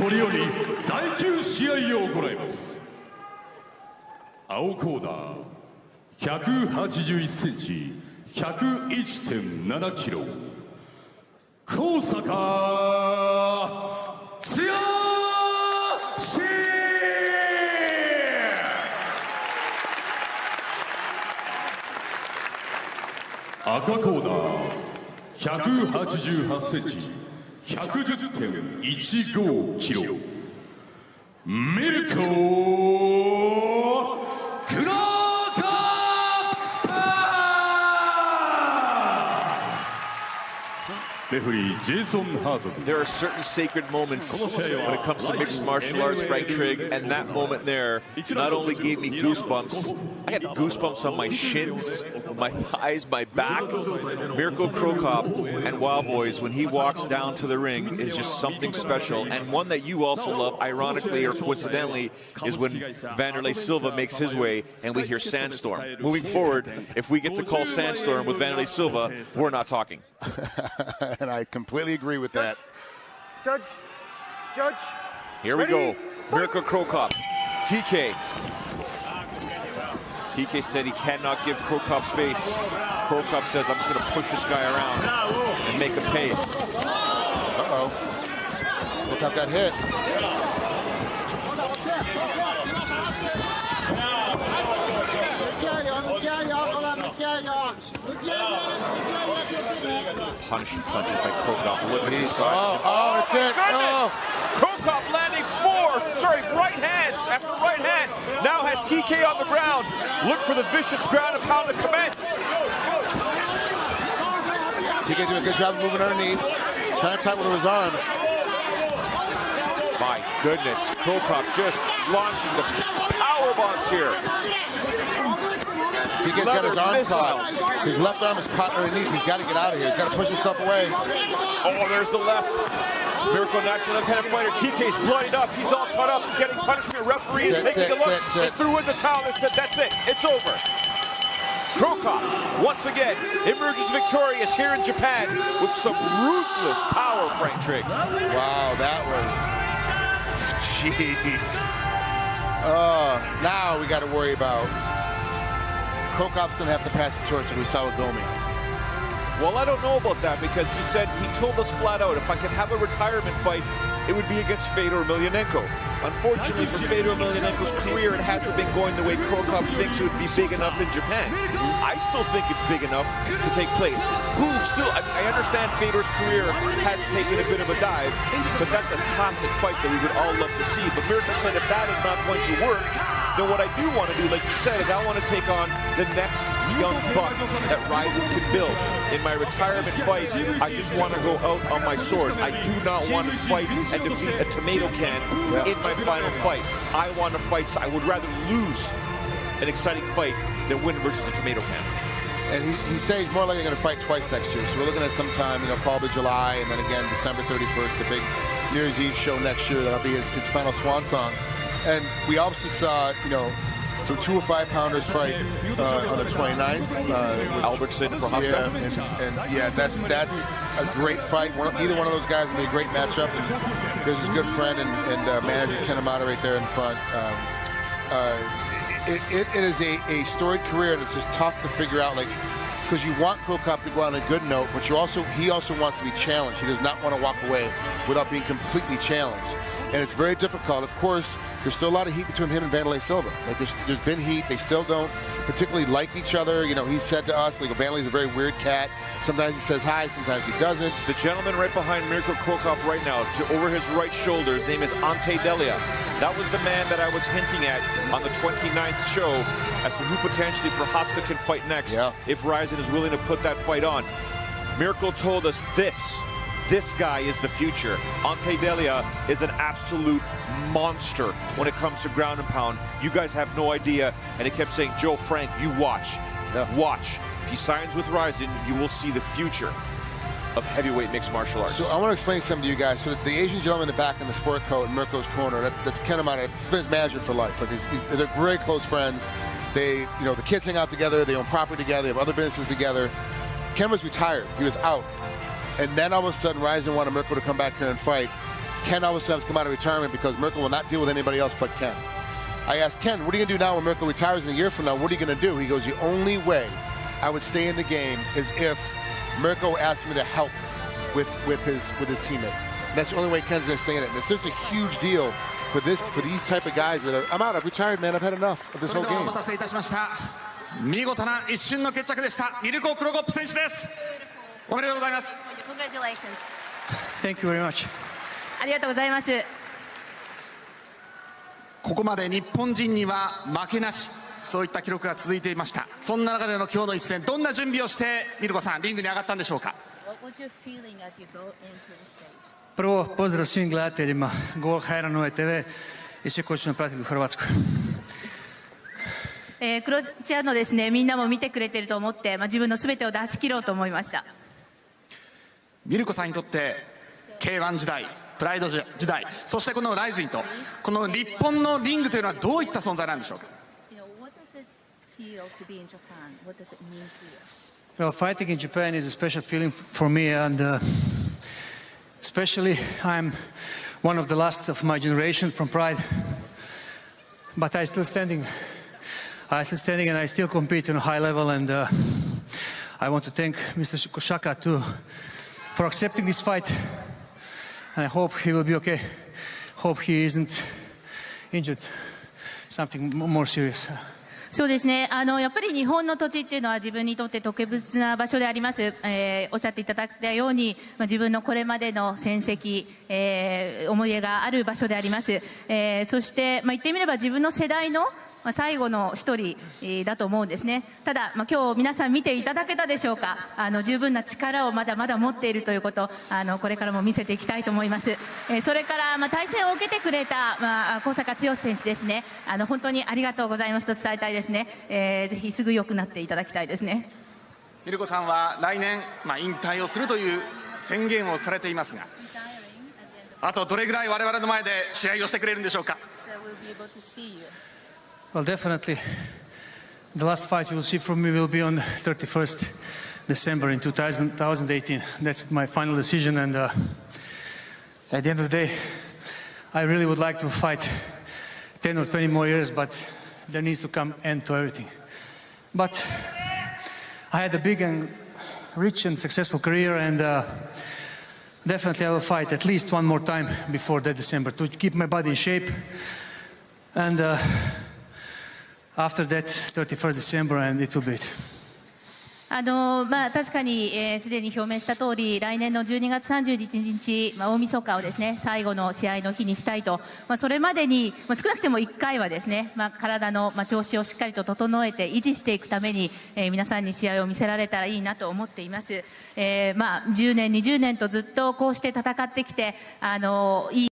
これより第9試合を行います。青コーナー181センチ 101.7 キロ高坂剛。赤コーナー188センチ 110.15 キロミルコクロカレフリージェイソン・ハーゾグ。 There are certain sacred moments when it comes to mixed martial arts, Frank Trigg, and that moment there not only gave me goosebumps, I had goosebumps on my shins, my thighs, my back. Mirko CRO COP and Wild Boys, when he walks down to the ring, is just something special. And one that you also love, ironically or coincidentally, is when Vanderlei Silva makes his way and we hear Sandstorm. Moving forward, if we get to call Sandstorm with Vanderlei Silva, we're not talking. And I completely agree with that. Judge. Here we go. Mirko CRO COP. TK. TK said he cannot give CRO COP space. CRO COP says, I'm just going to push this guy around and make him pay. Uh-oh. CRO COP got hit. Punishing punches by CRO COP. Look at his side. Oh, it's it. Goodness! CRO COP landing right hands after right hand. Now has TK on the ground. Look for the vicious ground and pound to commence. TK doing a good job of moving underneath. Trying to tie one of his arms. My goodness, CRO COP just launching the power bombs here. TK's got his arm caught. His left arm is caught underneath. He's got to get out of here. He's got to push himself away. Oh, there's the left. Mirko, natural left-handed fighter. TK's bloodied up. He's all cut up, getting punishment. Referee is taking a look. He threw in the towel and said, that's it. It's over. CRO COP, once again, emerges victorious here in Japan with some ruthless power, Frank Trigg. Wow, that was... Jeez. Now we got to worry about... CRO COP's going to have to pass the torch, and we saw with Gomi. Well, I don't know about that, because he said, he told us flat out, if I could have a retirement fight, it would be against Fedor Emelianenko. Unfortunately for Fedor Emelianenko's career, it hasn't been going the way CRO COP thinks it would be big enough in Japan. I still think it's big enough to take place. I understand Fedor's career has taken a bit of a dive, but that's a classic fight that we would all love to see. But Mirko said if that is not going to work, then what I do want to do, like you said, is I want to take on the next young buck that Rizin can build. In my retirement fight, I just want to go out on my sword. I do not want to fight and defeat a tomato can in my final fight. I want to fight. I would rather lose an exciting fight than win versus a tomato can. And he says he's more likely going to fight twice next year. So we're looking at sometime, probably July, and then again December 31st, the big New Year's Eve show next year. That'll be his final swan song. And we obviously saw, some 205-pounders fight on the 29th. Albertson for Huska. Yeah, and that's a great fight. Either one of those guys will be a great matchup. And there's his good friend and manager Ken Amata right there in front. It is a storied career, and it's just tough to figure out, because you want CRO COP to go on a good note, but he also wants to be challenged. He does not want to walk away without being completely challenged. And it's very difficult. Of course, there's still a lot of heat between him and Vanderlei Silva. There's been heat. They still don't particularly like each other. He said to us, Vanderlei's a very weird cat. Sometimes he says hi, sometimes he doesn't. The gentleman right behind Mirko CRO COP right now, over his right shoulder, his name is Ante Delia. That was the man that I was hinting at on the 29th show as to who potentially Prohaska can fight next if Rizin is willing to put that fight on. Mirko told us this guy is the future. Ante Delia is an absolute monster when it comes to ground and pound. You guys have no idea. And he kept saying, Joe, Frank, you watch. Watch. If he signs with Rizin, you will see the future of heavyweight mixed martial arts. So I want to explain something to you guys. So the Asian gentleman in the back in the sport coat in Mirko's corner, that's Ken Amata. He's been his manager for life. They're very close friends. They, the kids hang out together. They own property together. They have other businesses together. Ken was retired. He was out. And then all of a sudden, Rizin wanted Mirko to come back here and fight. Ken always has come out of retirement because Mirko will not deal with anybody else but Ken. I asked Ken, what are you going to do now when Mirko retires in a year from now? What are you going to do? He goes, the only way I would stay in the game is if Mirko asked me to help with his teammate. And that's the only way Ken's going to stay in it. And it's just a huge deal for these type of guys that are, I'm out, I've retired, man, I've had enough of this whole game. 見事な一瞬の決着でした。ミルコ・クロコップ選手です。おめでとうございます。Congratulations. Thank you very much. ありがとうございます。ここまで日本人には負けなし、そういった記録が続いていました。そんな中での今日の一戦、どんな準備をしてミルコさんリングに上がったんでしょうか。What was your feeling as you go into the stage? Prvo, pozdrav svim gledateljima Gol HR Nove TV i svi koji su nas pratili u Hrvatskoj. クロアチアのですね、みんなも見てくれてると思って、自分のすべてを出し切ろうと思いました。ミルコさんにとって K1 時代、プライド時代、そしてこのライズインとこの日本のリングというのはどういった存在なんでしょうか。What does it feel to be in Japan? What does it mean to you? Well, fighting in Japan is a special feeling for me, and especially I'm one of the last of my generation from Pride, but I'm still standing. I'm still standing and I still compete on a high level, and I want to thank Mr. Kosaka for accepting this fight, and I hope he will be okay. Hope he isn't injured, something more serious. そうですね、やっぱり日本の土地っていうのは自分にとって特別な場所であります。おっしゃっていただいたように、自分のこれまでの戦績、思い出がある場所であります。そして、言ってみれば自分の世代の最後の一人だと思うんですね。ただ、今日皆さん見ていただけたでしょうか。十分な力をまだまだ持っているということ、これからも見せていきたいと思います。それから、対戦を受けてくれた、高坂剛選手ですね。本当にありがとうございますと伝えたいですね。ぜひすぐ良くなっていただきたいですね。ミルコさんは来年、引退をするという宣言をされていますが、あとどれぐらい我々の前で試合をしてくれるんでしょうか。Well, definitely. The last fight you will see from me will be on 31st December in 2018. That's my final decision, and at the end of the day, I really would like to fight 10 or 20 more years, but there needs to come end to everything. But I had a big and rich and successful career, and definitely I will fight at least one more time before that December to keep my body in shape, and after that 31st December, and it will be it. 確かにすでに表明した通り、来年の12月31日、大晦日をですね、最後の試合の日にしたいと、それまでに、少なくても1回はですね、体の調子をしっかりと整えて維持していくために、皆さんに試合を見せられたらいいなと思っています。10年、20年とずっとこうして戦ってきて、いい